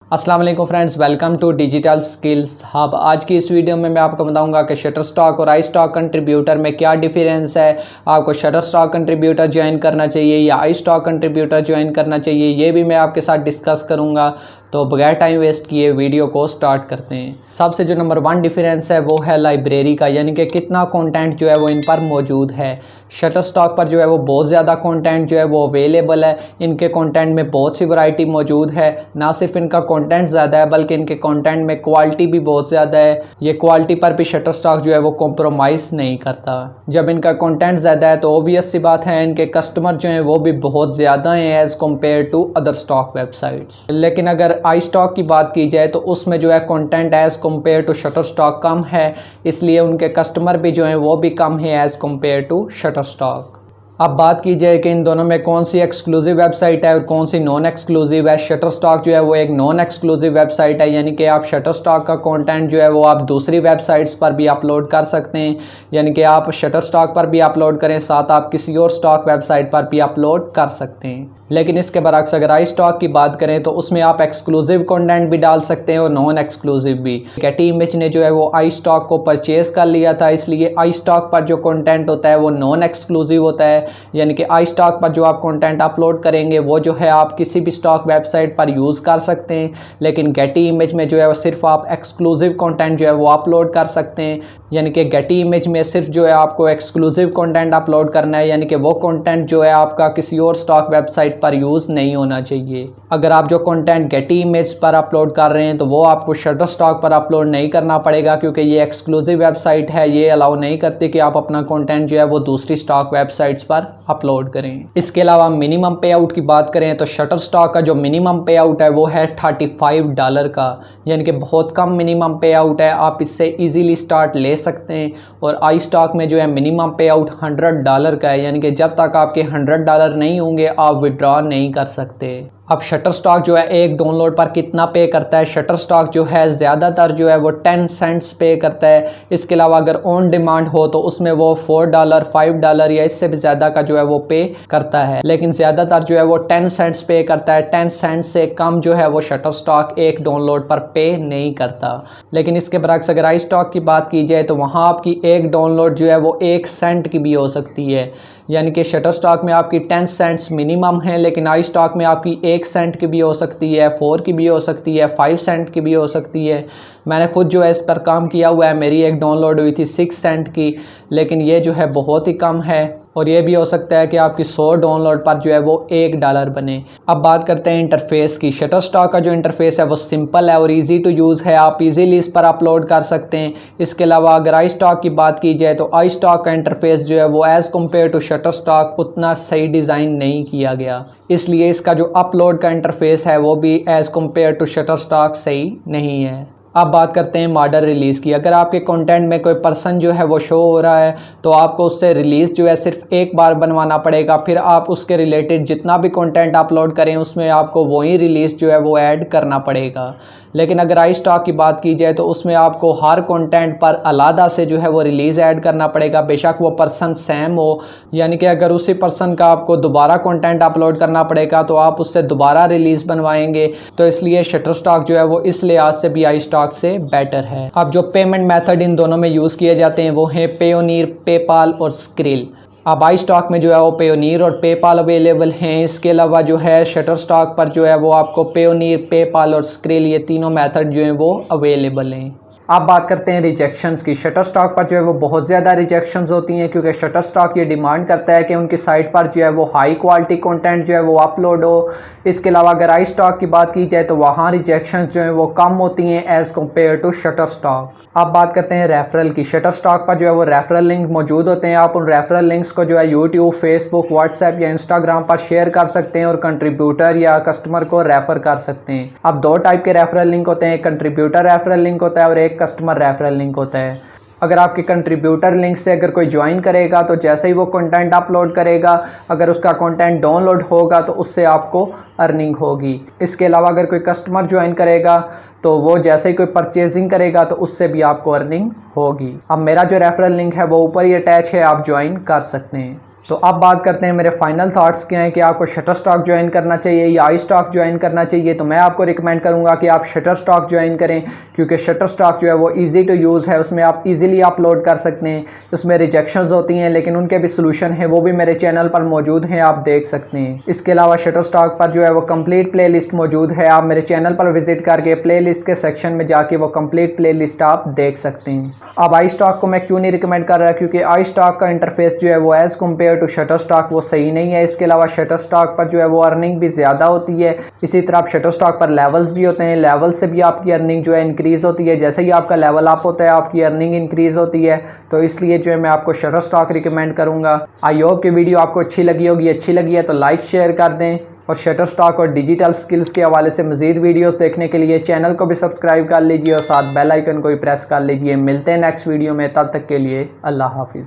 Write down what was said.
अस्सलाम वालेकुम friends, welcome to Digital Skills Hub. आज की इस वीडियो में मैं आपको बताऊंगा कि शटरस्टॉक और iStock कंट्रीब्यूटर में क्या डिफरेंस है। आपको शटरस्टॉक कंट्रीब्यूटर ज्वाइन करना चाहिए या iStock कंट्रीब्यूटर ज्वाइन करना चाहिए, ये भी मैं आपके साथ डिस्कस करूंगा। तो बगैर टाइम वेस्ट किए वीडियो को स्टार्ट करते हैं। सबसे जो नंबर 1 डिफरेंस है वो है लाइब्रेरी का, यानी कि कितना कंटेंट जो है वो इन पर मौजूद है। शटरस्टॉक पर जो है वो बहुत ज़्यादा कंटेंट जो है वो अवेलेबल है। इनके कंटेंट में बहुत सी वैरायटी मौजूद है। ना सिर्फ इनका कंटेंट ज़्यादा है बल्कि इनके कंटेंट में क्वालिटी भी बहुत ज़्यादा है। ये क्वालिटी पर भी शटरस्टॉक जो है वो कॉम्प्रोमाइज़ नहीं करता। जब इनका कंटेंट ज़्यादा है तो ऑब्वियस सी बात है इनके कस्टमर जो हैं वो भी बहुत ज़्यादा हैं as compare to other stock websites. लेकिन अगर iStock की बात की जाए तो उसमें जो है content as compare to Shutterstock कम है, इसलिए उनके कस्टमर भी जो हैं वो भी कम है एज़ कम्पेयर टू शटरस्टॉक। अब बात की जाए कि इन दोनों में कौन सी एक्सक्लूसिव वेबसाइट है और कौन सी नॉन एक्सक्लूसिव है। शटरस्टॉक जो है वो एक नॉन एक्सक्लूसिव वेबसाइट है, यानी कि आप शटरस्टॉक का कंटेंट जो है वो आप दूसरी वेबसाइट्स पर भी अपलोड कर सकते हैं। यानी कि आप शटरस्टॉक पर भी अपलोड करें, साथ आप किसी और स्टॉक वेबसाइट पर भी अपलोड कर सकते हैं। लेकिन इसके बरक्स अगर iStock की बात करें तो उसमें आप एक्सक्लूसिव कंटेंट भी डाल सकते हैं और नॉन एक्सक्लूसिव भी। गेटी इमेज ने जो है वो iStock को परचेज़ कर लिया था, इसलिए iStock पर जो कंटेंट होता है वो नॉन एक्सक्लूसिव होता है। यानी कि iStock पर जो आप कंटेंट अपलोड करेंगे वो जो है आप किसी भी स्टॉक वेबसाइट पर यूज़ कर सकते हैं। लेकिन गेटी इमेज में जो है वो सिर्फ आप एक्सक्लूसिव कंटेंट जो है वो अपलोड कर सकते हैं। यानी कि गेटी इमेज में सिर्फ जो है आपको एक्सक्लूसिव कंटेंट अपलोड करना है, यानी कि वो कंटेंट जो है आपका किसी और स्टॉक वेबसाइट पर यूज़ नहीं होना चाहिए। अगर आप जो कंटेंट गेटी इमेज पर अपलोड कर रहे हैं तो वो आपको शटरस्टॉक पर अपलोड नहीं करना पड़ेगा, क्योंकि ये एक्सक्लूसिव वेबसाइट है, ये अलाउ नहीं करती कि आप अपना कंटेंट जो है वो दूसरी स्टॉक वेबसाइट्स पर अपलोड करें। इसके अलावा मिनिमम पे आउट की बात करें तो शटरस्टॉक का जो मिनिमम पे आउट है वो है $35 का, यानी कि बहुत कम मिनिमम पे आउट है। आप इससे इजीली स्टार्ट ले सकते हैं। और iStock में जो है मिनिमम पे आउट $100 का है, यानी कि जब तक आपके $100 नहीं होंगे आप विड्रॉ नहीं कर सकते। अब शटरस्टॉक जो है एक डाउनलोड पर कितना पे करता है। शटरस्टॉक जो है ज़्यादातर जो है वो 10 सेंट्स पे करता है। इसके अलावा अगर ऑन डिमांड हो तो उसमें वो $4, $5 या इससे भी ज़्यादा का जो है वो पे करता है। लेकिन ज़्यादातर जो है वो 10 सेंट्स पे करता है। 10 सेंट से कम जो है वो शटरस्टॉक एक डाउनलोड पर पे नहीं करता। लेकिन इसके बरक्स अगर iStock की बात की जाए तो वहाँ आपकी एक डाउनलोड जो है वो 1 सेंट की भी हो सकती है। यानी कि शटरस्टॉक में आपकी 10 सेंट्स मिनिमम है, लेकिन iStock में आपकी 1 सेंट की भी हो सकती है, 4 की भी हो सकती है, 5 सेंट की भी हो सकती है। मैंने खुद जो है इस पर काम किया हुआ है, मेरी एक डाउनलोड हुई थी 6 सेंट की, लेकिन ये जो है बहुत ही कम है। और ये भी हो सकता है कि आपकी 100 डाउनलोड पर जो है वो $1 बने। अब बात करते हैं इंटरफेस की। शटरस्टॉक का जो इंटरफेस है वो सिंपल है और इजी टू यूज़ है, आप इजीली इस पर अपलोड कर सकते हैं। इसके अलावा अगर iStock की बात की जाए तो iStock का इंटरफेस जो है वो एज़ कम्पेयर टू शटरस्टॉक उतना सही डिज़ाइन नहीं किया गया, इसलिए इसका जो अपलोड का इंटरफेस है वो भी एज़ कम्पेयर टू शटरस्टॉक सही नहीं है। अब बात करते हैं मॉडल रिलीज़ की। अगर आपके कंटेंट में कोई पर्सन जो है वो शो हो रहा है तो आपको उससे रिलीज़ जो है सिर्फ एक बार बनवाना पड़ेगा, फिर आप उसके रिलेटेड जितना भी कंटेंट अपलोड करें उसमें आपको वही रिलीज़ जो है वो ऐड करना पड़ेगा। लेकिन अगर iStock की बात की जाए तो उसमें आपको हर कंटेंट पर अलग से जो है वो रिलीज़ ऐड करना पड़ेगा, बेशक वो पर्सन सेम हो। यानी कि अगर उसी पर्सन का आपको दोबारा कंटेंट अपलोड करना पड़ेगा तो आप उससे दोबारा रिलीज़ बनवाएंगे। तो इसलिए शटरस्टॉक जो है वो इस लिहाज से भी iStock से बेटर है। अब जो पेमेंट मेथड इन दोनों में यूज़ किए जाते हैं वो हैं पेयोनियर, पेपाल और स्क्रिल। अब iStock में जो है वो पेयोनियर और पेपाल अवेलेबल हैं। इसके अलावा जो है शटरस्टॉक पर जो है वो आपको पेयोनियर, पेपाल और स्क्रिल ये तीनों मेथड जो हैं वो अवेलेबल हैं। अब बात करते हैं रिजेक्शंस की। शटरस्टॉक पर जो है वो बहुत ज़्यादा रिजेक्शंस होती हैं, क्योंकि शटरस्टॉक ये डिमांड करता है कि उनकी साइट पर जो है वो हाई क्वालिटी कंटेंट जो है वो अपलोड हो। इसके अलावा अगर iStock की बात की जाए तो वहाँ रिजेक्शंस जो है वो कम होती हैं एज़ कम्पेयर टू शटरस्टॉक। अब बात करते हैं रेफरल की। शटरस्टॉक पर जो है वो रेफरल लिंक मौजूद होते हैं। आप उन रेफरल लिंक्स को जो है यूट्यूब, फेसबुक, व्हाट्सएप या इंस्टाग्राम पर शेयर कर सकते हैं और कंट्रीब्यूटर या कस्टमर को रेफ़र कर सकते हैं। अब 2 टाइप के रेफरल लिंक होते हैं, कंट्रीब्यूटर रेफरल लिंक होता है और एक कस्टमर रेफरल लिंक होता है। अगर आपके कंट्रीब्यूटर लिंक से अगर कोई ज्वाइन करेगा तो जैसे ही वो कंटेंट अपलोड करेगा, अगर उसका कंटेंट डाउनलोड होगा तो उससे आपको अर्निंग होगी। इसके अलावा अगर कोई कस्टमर ज्वाइन करेगा तो वो जैसे ही कोई परचेजिंग करेगा तो उससे भी आपको अर्निंग होगी। अब मेरा जो रेफरल लिंक है वो ऊपर ही अटैच है, आप ज्वाइन कर सकते हैं। तो अब बात करते हैं मेरे फाइनल थॉट्स क्या हैं कि आपको शटर स्टॉक ज्वाइन करना चाहिए या आई स्टॉक ज्वाइन करना चाहिए। तो मैं आपको रिकमेंड करूंगा कि आप शटर स्टॉक ज्वाइन करें, क्योंकि शटर स्टॉक जो है वो इजी टू यूज़ है, उसमें आप इजीली अपलोड कर सकते हैं। उसमें रिजेक्शंस होती हैं लेकिन उनके भी सोल्यूशन है, वो भी मेरे चैनल पर मौजूद हैं, आप देख सकते हैं। इसके अलावा शटर स्टॉक पर जो है वो कंप्लीट प्ले लिस्ट मौजूद है, आप मेरे चैनल पर विजिट करके प्ले लिस्ट के सेक्शन में जाके वो कंप्लीट प्ले लिस्ट आप देख सकते हैं। अब आई स्टॉक को मैं क्यों नहीं रिकमेंड कर रहा, क्योंकि आई स्टॉक का इंटरफेस जो है वो as compare to Shutterstock वो सही नहीं है। इसके अलावा शटर स्टॉक पर जो है वो अर्निंग भी ज़्यादा होती है। इसी तरह शटर स्टॉक पर लेवल्स भी होते हैं, लेवल से भी आपकी अर्निंग जो है इंक्रीज़ होती है। जैसे ही आपका लेवल अप होता है आपकी अर्निंग इंक्रीज़ होती है। तो इसलिए जो है मैं आपको शटर स्टॉक रिकमेंड करूँगा। आई होप कि वीडियो आपको अच्छी लगी होगी, अच्छी लगी है तो लाइक शेयर कर दें, और शटर स्टॉक और डिजिटल स्किल्स के हवाले से मज़ीद वीडियोस देखने के लिए चैनल को भी सब्सक्राइब कर लीजिए और साथ बेल आइकन को भी प्रेस कर लीजिए। मिलते हैं नेक्स्ट वीडियो में, तब तक के लिए अल्लाह हाफिज़।